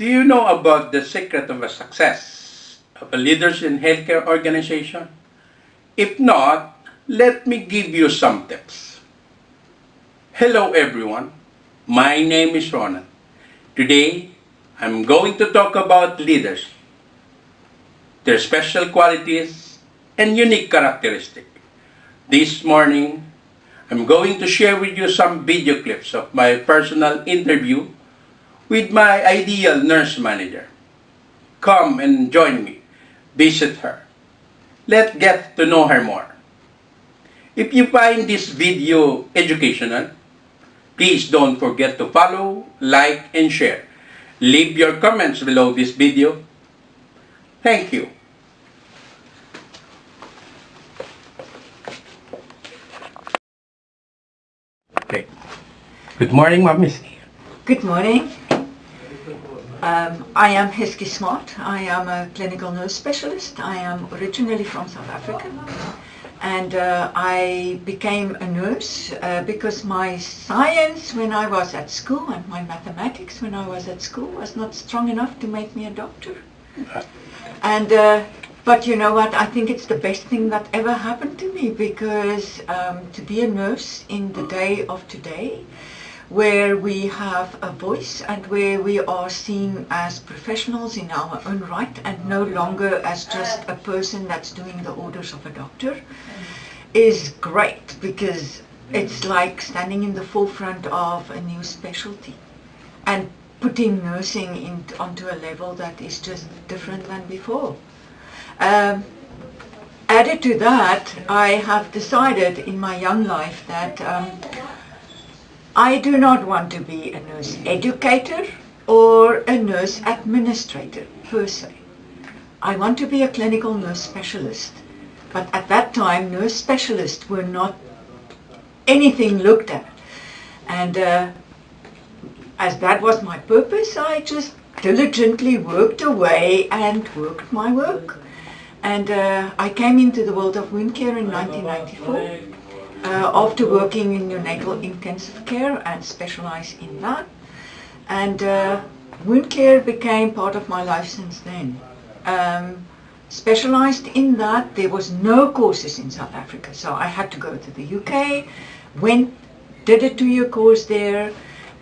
Do you know about the secret of a success of a leaders in healthcare organization? If not, let me give you some tips. Hello everyone, my name is Ronald. Today, I'm going to talk about leaders, their special qualities, and unique characteristics. This morning, I'm going to share with you some video clips of my personal interview with my ideal nurse manager. Come and join me. Visit her. Let's get to know her more. If you find this video educational, please don't forget to follow, like, and share. Leave your comments below this video. Thank you. Okay. Good morning, Ma'am Missy. Good morning. I am Hesky Smart. I am a clinical nurse specialist. I am originally from South Africa. And I became a nurse because my science when I was at school and my mathematics when I was at school was not strong enough to make me a doctor. But you know what, I think it's the best thing that ever happened to me because to be a nurse in the day of today, where we have a voice and where we are seen as professionals in our own right and no longer as just a person that's doing the orders of a doctor, is great because it's like standing in the forefront of a new specialty and putting nursing onto a level that is just different than before. Added to that, I have decided in my young life that I do not want to be a nurse educator or a nurse administrator per se. I want to be a clinical nurse specialist. But at that time, nurse specialists were not anything looked at. And as that was my purpose, I just diligently worked away and worked my work. And I came into the world of wound care in 1994. After working in neonatal intensive care and specialized in that. And wound care became part of my life since then. Specialized in that, there was no courses in South Africa, so I had to go to the UK, did a 2-year course there,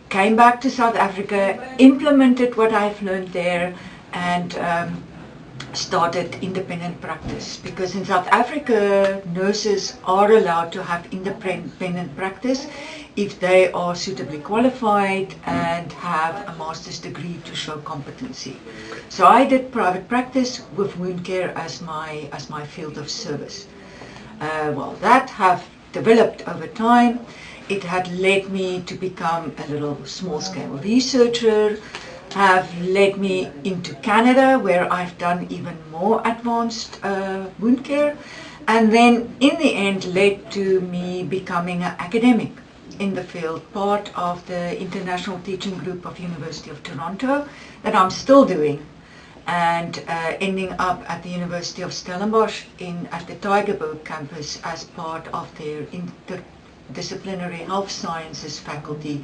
came back to South Africa, implemented what I've learned there, and started independent practice, because in South Africa nurses are allowed to have independent practice if they are suitably qualified and have a master's degree to show competency. So I did private practice with wound care as my field of service. Well, that have developed over time. It had led me to become a little small-scale researcher, have led me into Canada, where I've done even more advanced wound care, and then in the end led to me becoming an academic in the field, part of the international teaching group of University of Toronto that I'm still doing, and ending up at the University of Stellenbosch at the Tygerberg campus as part of their interdisciplinary health sciences faculty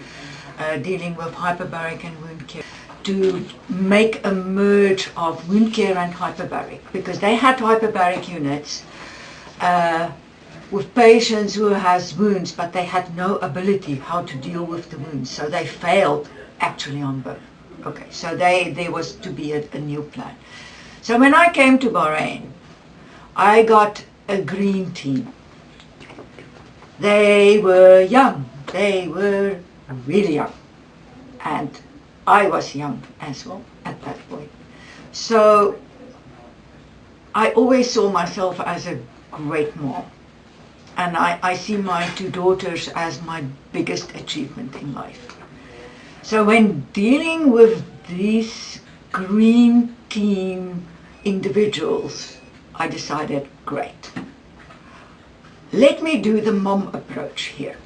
dealing with hyperbaric and wound care, to make a merge of wound care and hyperbaric, because they had hyperbaric units with patients who has wounds, but they had no ability how to deal with the wounds, so they failed actually on both. Okay, so there was to be a new plan. So when I came to Bahrain, I got a green team. They were young, they were really young, and I was young as well at that point. So I always saw myself as a great mom. And I see my 2 daughters as my biggest achievement in life. So when dealing with these green team individuals, I decided, great. Let me do the mom approach here.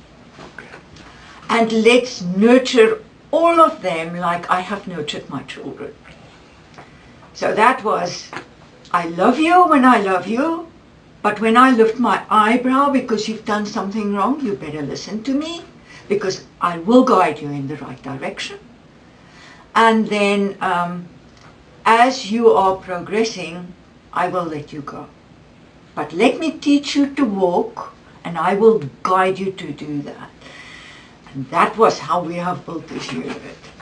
And let's nurture all of them like I have nurtured my children. So that was, I love you when I love you, but when I lift my eyebrow because you've done something wrong, you better listen to me, because I will guide you in the right direction. And then as you are progressing, I will let you go. But let me teach you to walk, and I will guide you to do that. And that was how we have built this unit,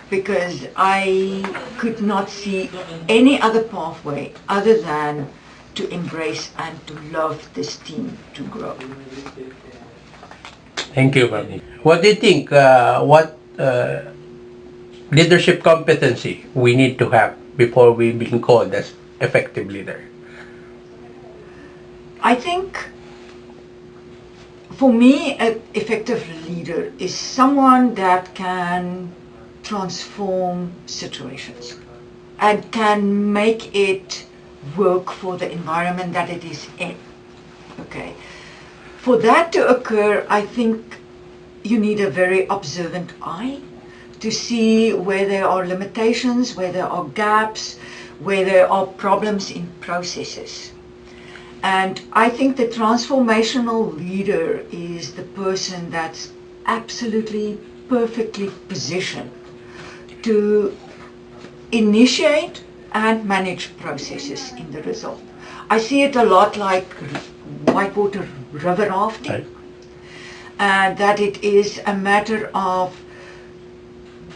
because I could not see any other pathway other than to embrace and to love this team to grow. Thank you, Ma'am. What do you think? What leadership competency we need to have before we being called as effective leader? I think for me, an effective leader is someone that can transform situations and can make it work for the environment that it is in. Okay. For that to occur, I think you need a very observant eye to see where there are limitations, where there are gaps, where there are problems in processes. And I think the transformational leader is the person that's absolutely perfectly positioned to initiate and manage processes in the result. I see it a lot like whitewater river rafting, that it is a matter of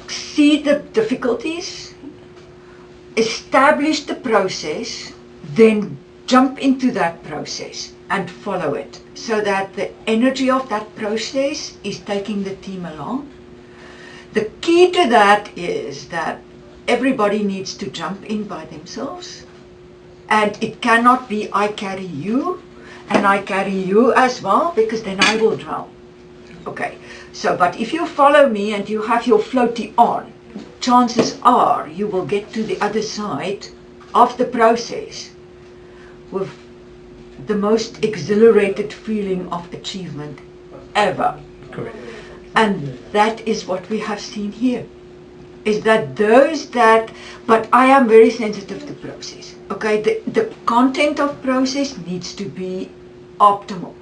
see the difficulties, establish the process, then jump into that process and follow it, so that the energy of that process is taking the team along. The key to that is that everybody needs to jump in by themselves, and it cannot be I carry you and I carry you as well, because then I will drown. Okay, so but if you follow me and you have your floaty on, chances are you will get to the other side of the process with the most exhilarated feeling of achievement ever. Correct. And that is what we have seen here. Is that those that, but I am very sensitive to process. Okay, the content of process needs to be optimal.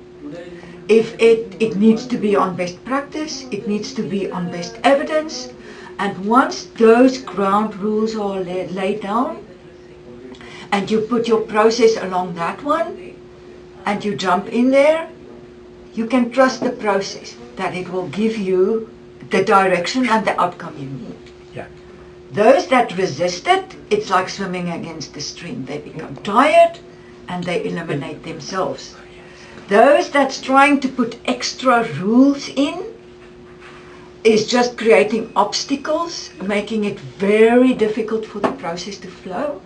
If it needs to be on best practice, it needs to be on best evidence, and once those ground rules are laid down, and you put your process along that one, and you jump in there, you can trust the process that it will give you the direction and the outcome you need. Yeah. Those that resist it, it's like swimming against the stream. They become tired and they eliminate themselves. Those that's trying to put extra rules in is just creating obstacles, making it very difficult for the process to flow.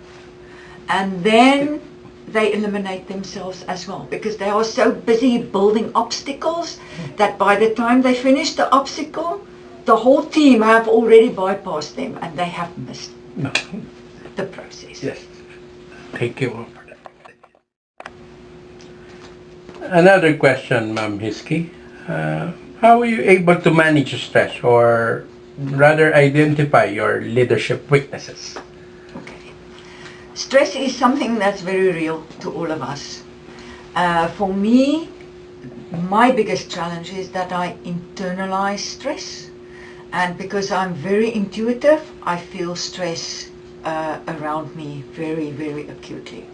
And then they eliminate themselves as well, because they are so busy building obstacles that by the time they finish the obstacle, the whole team have already bypassed them and they have missed the process. Yes. Thank you for that. Another question, Ma'am Hiski. How are you able to manage stress, or rather identify your leadership weaknesses? Stress is something that's very real to all of us. For me, my biggest challenge is that I internalize stress, and because I'm very intuitive, I feel stress around me very, very acutely.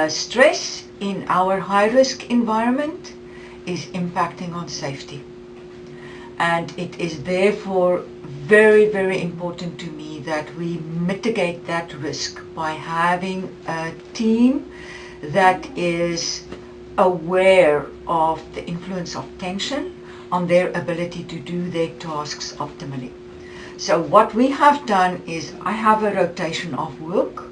Stress in our high-risk environment is impacting on safety, and it is therefore very, very important to me that we mitigate that risk by having a team that is aware of the influence of tension on their ability to do their tasks optimally. So what we have done is I have a rotation of work,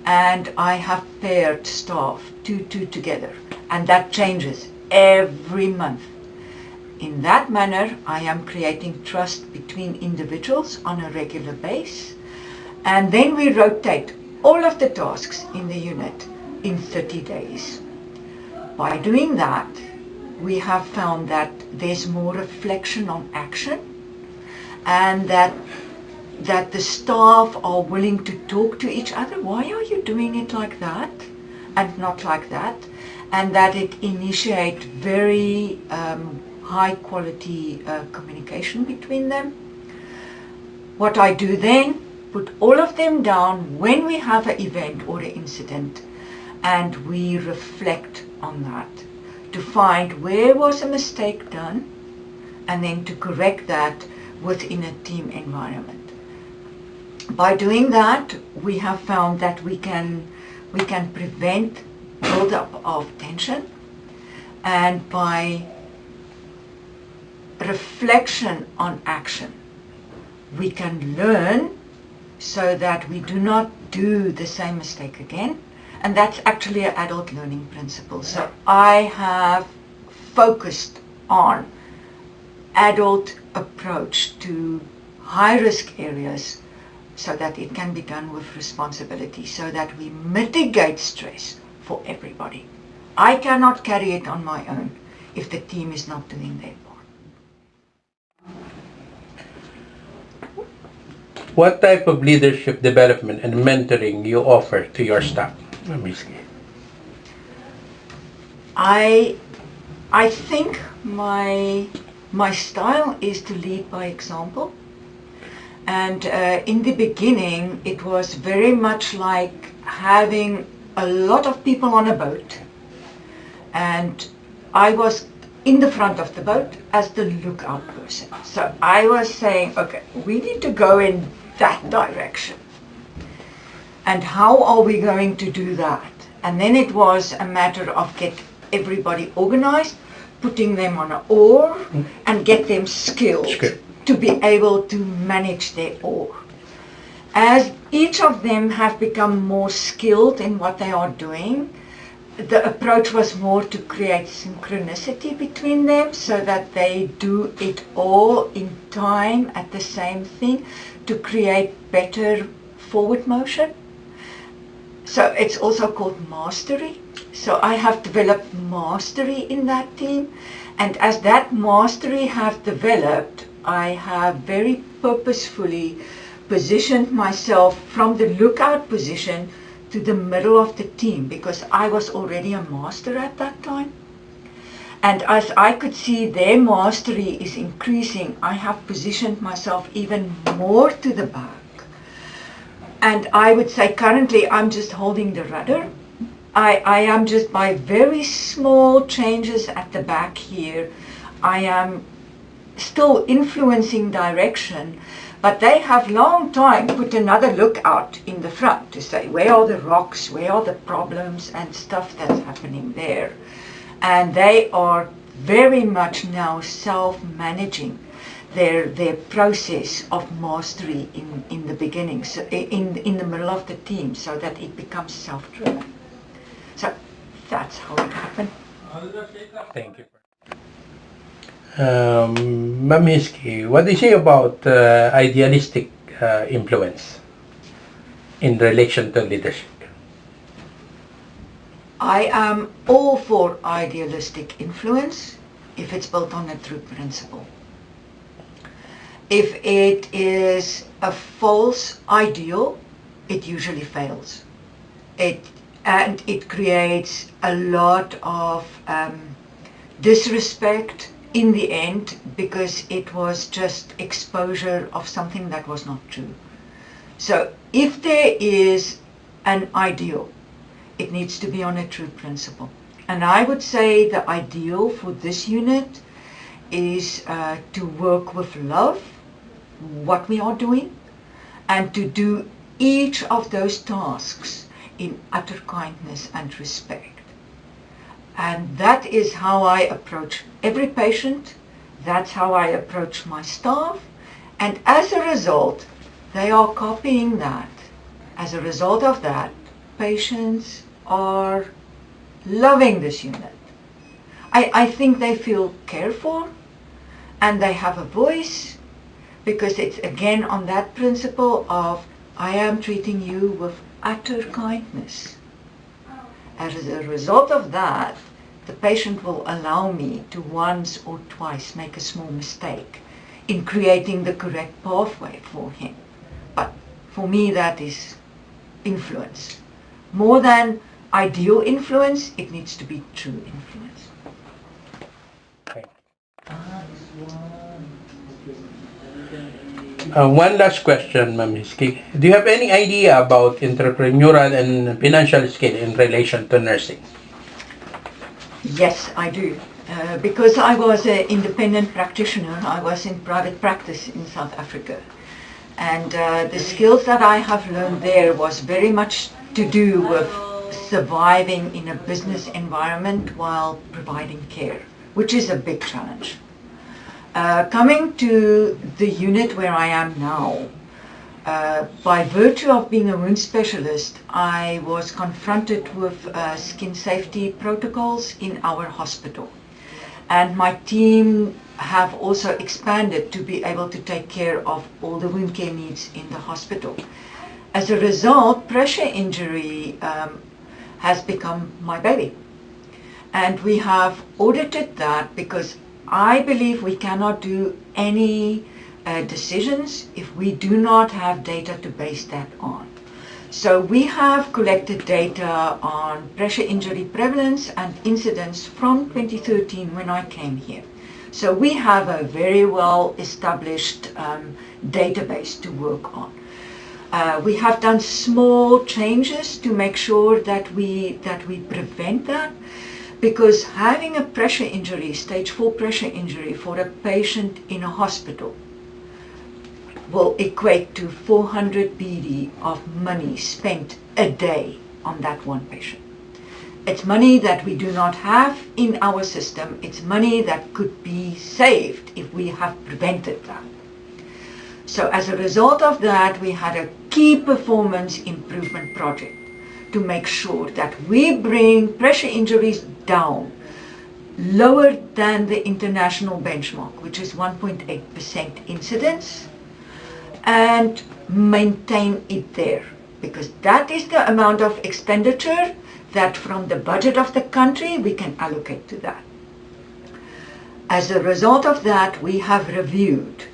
and I have paired staff two together, and that changes every month. In that manner, I am creating trust between individuals on a regular basis, and then we rotate all of the tasks in the unit in 30 days. By doing that, we have found that there's more reflection on action, and that the staff are willing to talk to each other. Why are you doing it like that and not like that? And that it initiates very high quality communication between them. What I do then put all of them down when we have an event or an incident, and we reflect on that to find where was a mistake done, and then to correct that within a team environment. By doing that, we have found that we can prevent build-up of tension, and by reflection on action, we can learn so that we do not do the same mistake again. And that's actually an adult learning principle. So I have focused on adult approach to high-risk areas so that it can be done with responsibility, so that we mitigate stress for everybody. I cannot carry it on my own if the team is not doing their part. What type of leadership development and mentoring you offer to your staff, Ms. Lee? I think my style is to lead by example. And in the beginning, it was very much like having a lot of people on a boat. And I was in the front of the boat as the lookout person. So I was saying, okay, we need to go in that direction. And how are we going to do that? And then it was a matter of get everybody organized, putting them on an oar, and get them skilled to be able to manage their oar. As each of them have become more skilled in what they are doing, the approach was more to create synchronicity between them so that they do it all in time at the same thing to create better forward motion. So it's also called mastery. So I have developed mastery in that team, and as that mastery have developed, I have very purposefully positioned myself from the lookout position to the middle of the team, because I was already a master at that time. And as I could see their mastery is increasing, I have positioned myself even more to the back. And I would say currently I'm just holding the rudder. I am just by very small changes at the back here. I am still influencing direction, but they have long time put another lookout in the front to say where are the rocks, where are the problems and stuff that's happening there. And they are very much now self-managing their process of mastery in the beginning, so in the middle of the team, so that it becomes self-driven. So that's how it happened. Thank you. Ma'am Hiski, what do you say about idealistic influence in relation to leadership? I am all for idealistic influence if it's built on a true principle. If it is a false ideal, it usually fails. And it creates a lot of disrespect in the end, because it was just exposure of something that was not true. So if there is an ideal, it needs to be on a true principle. And I would say the ideal for this unit is to work with love, what we are doing, and to do each of those tasks in utter kindness and respect. And that is how I approach every patient, that's how I approach my staff, and as a result, they are copying that. As a result of that, patients are loving this unit. I think they feel cared for, and they have a voice, because it's again on that principle of I am treating you with utter kindness. As a result of that, the patient will allow me to once or twice make a small mistake in creating the correct pathway for him. But for me, that is influence. More than ideal influence, it needs to be true influence. One last question, Ma'am Hiski. Do you have any idea about entrepreneurial and financial skill in relation to nursing? Yes, I do. Because I was an independent practitioner, I was in private practice in South Africa. And the skills that I have learned there was very much to do with surviving in a business environment while providing care, which is a big challenge. Coming to the unit where I am now, by virtue of being a wound specialist, I was confronted with skin safety protocols in our hospital. And my team have also expanded to be able to take care of all the wound care needs in the hospital. As a result, pressure injury has become my baby. And we have audited that because I believe we cannot do any decisions if we do not have data to base that on. So we have collected data on pressure injury prevalence and incidence from 2013 when I came here. So we have a very well established database to work on. We have done small changes to make sure that we prevent that, because having a pressure injury, stage 4 pressure injury for a patient in a hospital will equate to 400 BD of money spent a day on that one patient. It's money that we do not have in our system. It's money that could be saved if we have prevented that. So as a result of that, we had a key performance improvement project to make sure that we bring pressure injuries down lower than the international benchmark, which is 1.8% incidence, and maintain it there, because that is the amount of expenditure that from the budget of the country we can allocate to that. As a result of that, we have reviewed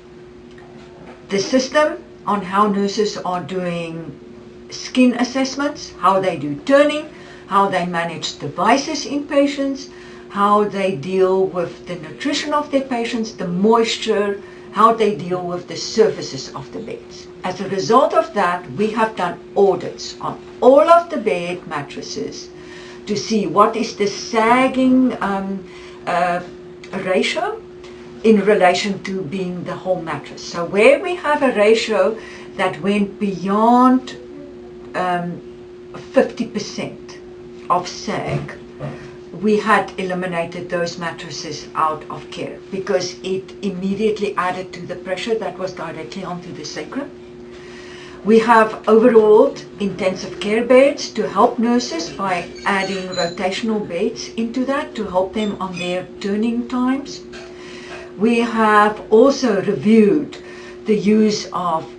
the system on how nurses are doing skin assessments, how they do turning, how they manage devices in patients, how they deal with the nutrition of their patients, the moisture, how they deal with the surfaces of the beds. As a result of that, we have done audits on all of the bed mattresses to see what is the sagging ratio in relation to being the whole mattress. So where we have a ratio that went beyond 50% of sag, we had eliminated those mattresses out of care because it immediately added to the pressure that was directly onto the sacrum. We have overhauled intensive care beds to help nurses by adding rotational beds into that to help them on their turning times. We have also reviewed the use of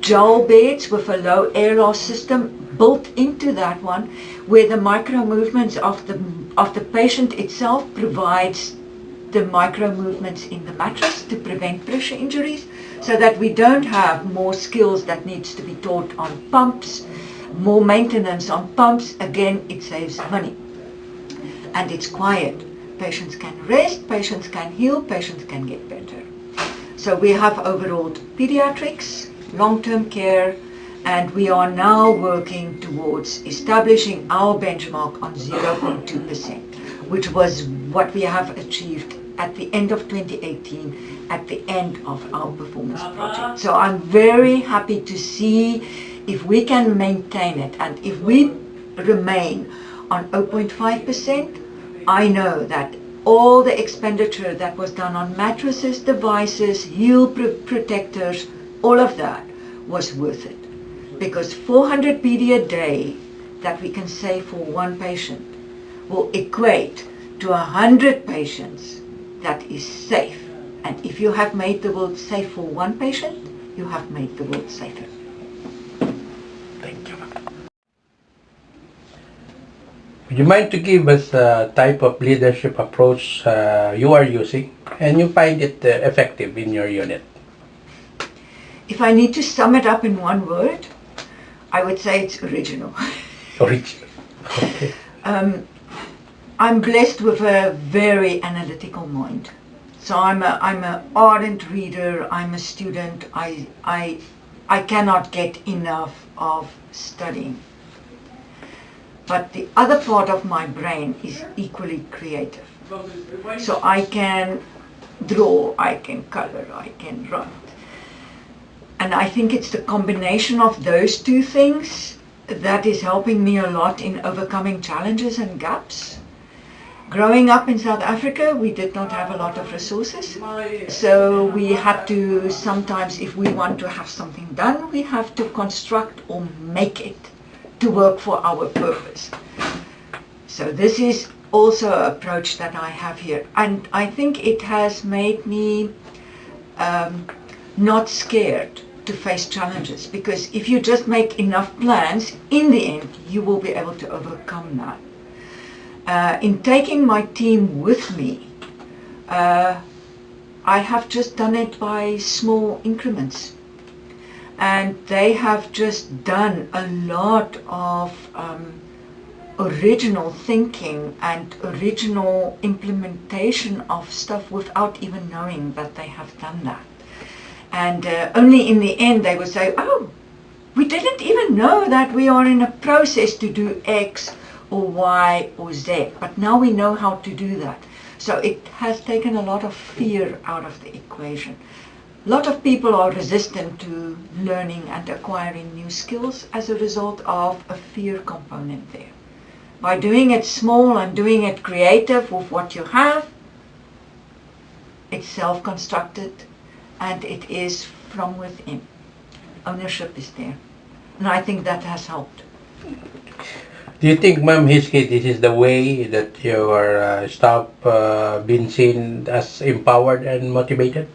gel beds with a low air loss system built into that one, where the micro movements of the patient itself provides the micro movements in the mattress to prevent pressure injuries, so that we don't have more skills that needs to be taught on pumps, more maintenance on pumps. Again, it saves money. And it's quiet. Patients can rest, patients can heal, patients can get better. So we have overhauled pediatrics, long-term care, and we are now working towards establishing our benchmark on 0.2%, which was what we have achieved at the end of 2018, at the end of our performance project. So I'm very happy to see if we can maintain it, and if we remain on 0.5%, I know that all the expenditure that was done on mattresses, devices, heel protectors, all of that was worth it. Because 400 BD a day that we can save for one patient will equate to 100 patients that is safe. And if you have made the world safe for one patient, you have made the world safer. Thank you. Would you mind to give us a type of leadership approach you are using and you find it effective in your unit? If I need to sum it up in one word, I would say it's original. Original. Okay. I'm blessed with a very analytical mind. So I'm an ardent reader, I'm a student, I cannot get enough of studying. But the other part of my brain is equally creative. So I can draw, I can color, I can write. And I think it's the combination of those two things that is helping me a lot in overcoming challenges and gaps. Growing up in South Africa, we did not have a lot of resources. So we had to sometimes, if we want to have something done, we have to construct or make it to work for our purpose. So this is also an approach that I have here. And I think it has made me not scared to face challenges, because if you just make enough plans, in the end, you will be able to overcome that. In taking my team with me, I have just done it by small increments. And they have just done a lot of original thinking and original implementation of stuff without even knowing that they have done that. And only in the end they would say, oh, we didn't even know that we are in a process to do X or Y or Z, but now we know how to do that. So it has taken a lot of fear out of the equation. A lot of people are resistant to learning and acquiring new skills as a result of a fear component there. By doing it small and doing it creative with what you have, it's self-constructed and it is from within. Ownership is there. And I think that has helped. Do you think, Ma'am Hiski, this is the way that your staff been seen as empowered and motivated?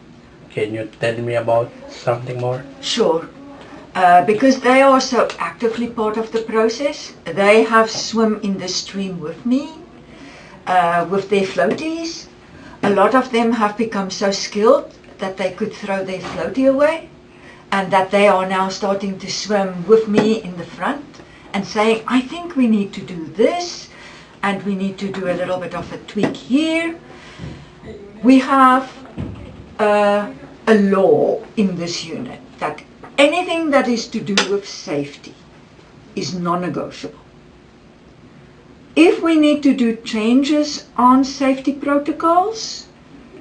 Can you tell me about something more? Sure. Because they are so actively part of the process. They have swum in the stream with me, with their floaties. A lot of them have become so skilled that they could throw their floaty away, and that they are now starting to swim with me in the front and saying, I think we need to do this, and we need to do a little bit of a tweak here. We have a law in this unit that anything that is to do with safety is non-negotiable. If we need to do changes on safety protocols,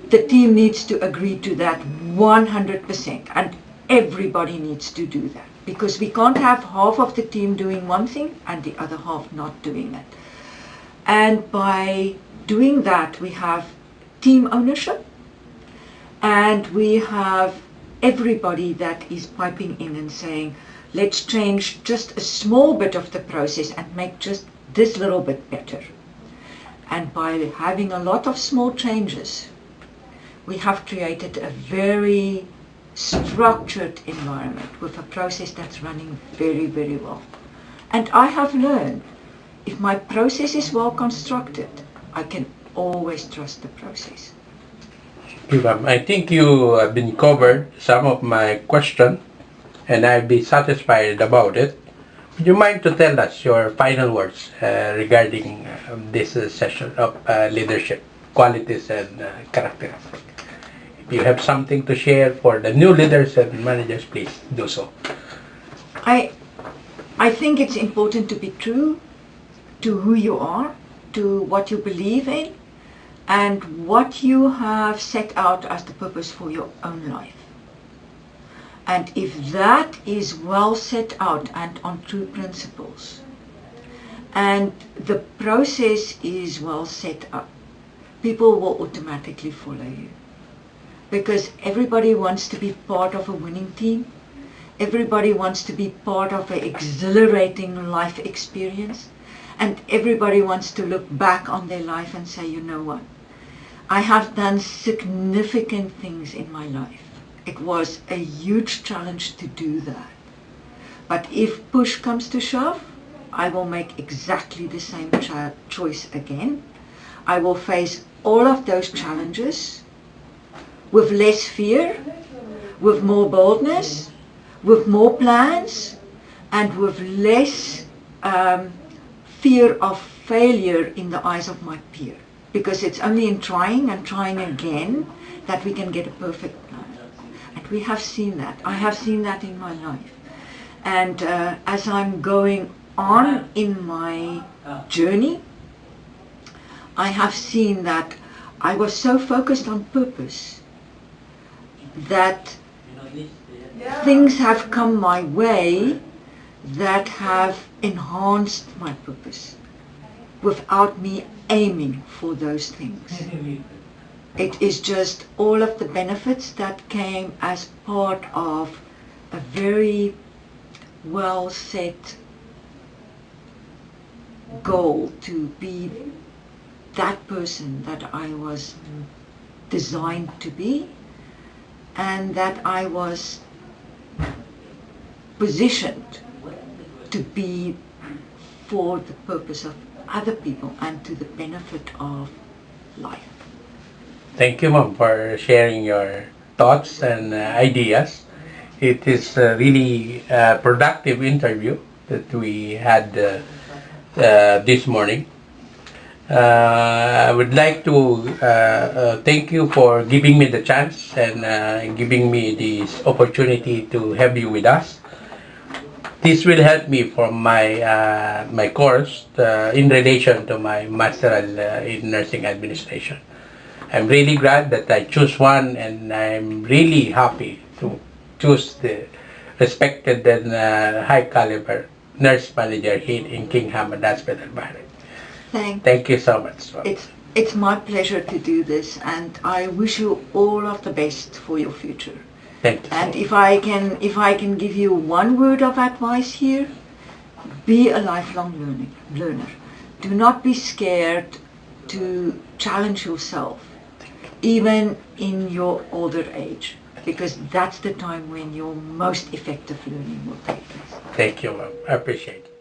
the team needs to agree to that 100%, and everybody needs to do that, because we can't have half of the team doing one thing and the other half not doing it. And by doing that, we have team ownership, and we have everybody that is piping in and saying, let's change just a small bit of the process and make just this little bit better. And by having a lot of small changes, we have created a very structured environment with a process that's running very, very well. And I have learned, if my process is well constructed, I can always trust the process. I think you have been covered some of my question, and I'll be satisfied about it. Would you mind to tell us your final words regarding this session of leadership, qualities and characteristics? If you have something to share for the new leaders and managers, please do so. I think it's important to be true to who you are, to what you believe in, and what you have set out as the purpose for your own life. And if that is well set out and on true principles, and the process is well set up, people will automatically follow you. Because everybody wants to be part of a winning team. Everybody wants to be part of an exhilarating life experience. And everybody wants to look back on their life and say, you know what? I have done significant things in my life. It was a huge challenge to do that. But if push comes to shove, I will make exactly the same choice again. I will face all of those challenges with less fear, with more boldness, with more plans, and with less fear of failure in the eyes of my peer. because it's only in trying and trying again that we can get a perfect life. And we have seen that. I have seen that in my life. And as I'm going on in my journey, I have seen that I was so focused on purpose that things have come my way that have enhanced my purpose without me aiming for those things. It is just all of the benefits that came as part of a very well set goal to be that person that I was designed to be, and that I was positioned to be for the purpose of other people and to the benefit of life. Thank you, ma'am, for sharing your thoughts and ideas. It is a really productive interview that we had this morning. I would like to thank you for giving me the chance and giving me this opportunity to have you with us. This will help me for my course in relation to my masteral in nursing administration. I'm really glad that I choose one, and I'm really happy to choose the respected and high caliber nurse manager here in King Hamad Hospital, Bahrain. Thank you so much. It's my pleasure to do this, and I wish you all of the best for your future. Thank you. And if I can give you one word of advice here, be a lifelong learner. Do not be scared to challenge yourself, even in your older age, because that's the time when your most effective learning will take place. Thank you, ma'am. I appreciate it.